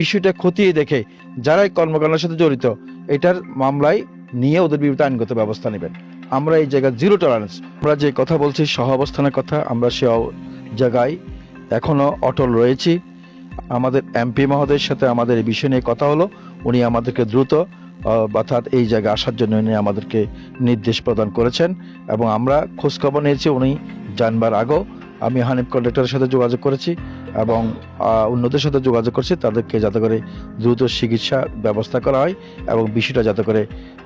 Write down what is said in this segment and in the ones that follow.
বিষয়টা খতিয়ে দেখে যারা এই কর্মকাণ্ডের সাথে জড়িত এটার মামলায় নিয়ে ওদের বিরুদ্ধে আইনগত ব্যবস্থা নেবেন। আমরা এই জায়গায় জিরো টলারেন্স। আমরা যে কথা বলছি সহ অবস্থানের কথা, আমরা সে জায়গায় এখনো অটল রয়েছি। আমাদের এমপি মহোদয়ের সাথে আমাদের এই বিষয় নিয়ে কথা হলো, উনি আমাদেরকে দ্রুত অর্থাৎ এই জায়গায় আসার জন্য উনি আমাদেরকে নির্দেশ প্রদান করেছেন এবং আমরা খোঁজখবর নিয়েছি। উনি জানবার আগেও আমি হানিফ কন্ডাক্টরের সাথে যোগাযোগ করেছি এবং অন্যদের সাথে যোগাযোগ করছি তাদেরকে যাতে করে দ্রুত চিকিৎসা ব্যবস্থা করা হয় এবং বিষয়টা যাতে করে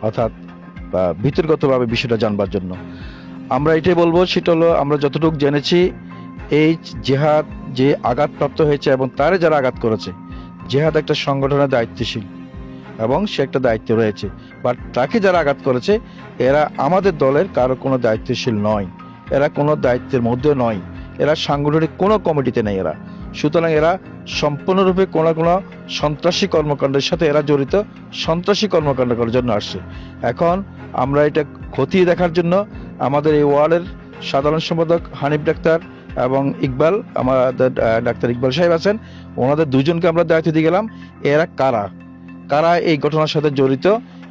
অর্থাৎ বিতর্কতভাবে বিষয়টা জানবার জন্য। আমরা এটাই বলবো, সেটা হলো আমরা যতটুকু জেনেছি এই জেহাদ যে আঘাতপ্রাপ্ত হয়েছে এবং তারে যারা আঘাত করেছে, জেহাদ একটা সংগঠনের দায়িত্বশীল এবং সে একটা দায়িত্ব রয়েছে, বাট তাকে যারা আঘাত করেছে এরা আমাদের দলের কারো কোনো দায়িত্বশীল নয়, এরা কোনো দায়িত্বের মধ্যে নয়, এরা সাংগঠনিক কোনো কমিটিতে নেই এরা। সুতরাং এরা সম্পূর্ণরূপে কোনো সন্ত্রাসী কর্মকাণ্ডের সাথে এরা জড়িত, সন্ত্রাসী কর্মকাণ্ড করার জন্য আসছে। এখন আমরা এটা খতিয়ে দেখার জন্য আমাদের এই ওয়ার্ডের সাধারণ সম্পাদক হানিফ ডাক্তার এবং ইকবাল, আমাদের ডাক্তার ইকবাল সাহেব আছেন, ওনাদের দুজনকে আমরা দায়িত্ব দিয়ে গেলাম। এরা কারা কারা এই ঘটনার সাথে জড়িত,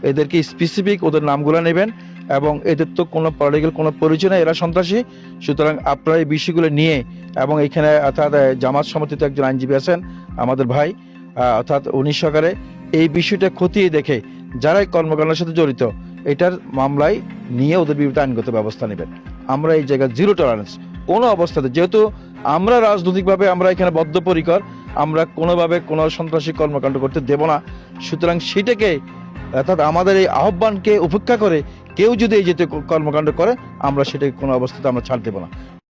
এদেরকে স্পেসিফিক ওদের নামগুলো নেবেন এবং এদের তো কোনো পলিটিক্যাল কোনো পরিচয় নেই, এরা সন্ত্রাসী। সুতরাং আপনারা এই বিষয়গুলো নিয়ে এবং এখানে অর্থাৎ জামাত সমর্থিত একজন আইনজীবী আছেন আমাদের ভাই, অর্থাৎ উনি সহকারে এই বিষয়টা খতিয়ে দেখে যারা এই কর্মকাণ্ডের সাথে জড়িত এটার মামলায় নিয়ে ওদের বিরুদ্ধে আইনগত ব্যবস্থা নেবেন। আমরা এই জায়গায় জিরো টলারেন্স কোনো অবস্থাতে, যেহেতু আমরা রাজনৈতিকভাবে আমরা এখানে বদ্ধপরিকর, আমরা কোনোভাবে কোনো সন্ত্রাসী কর্মকাণ্ড করতে দেব না। সুতরাং সেটাকে অর্থাৎ আমাদের এই আহ্বানকে উপেক্ষা করে কেউ যদি এই যেতে কর্মকাণ্ড করে আমরা সেটাকে কোনো অবস্থাতে আমরা ছাড় দেব না।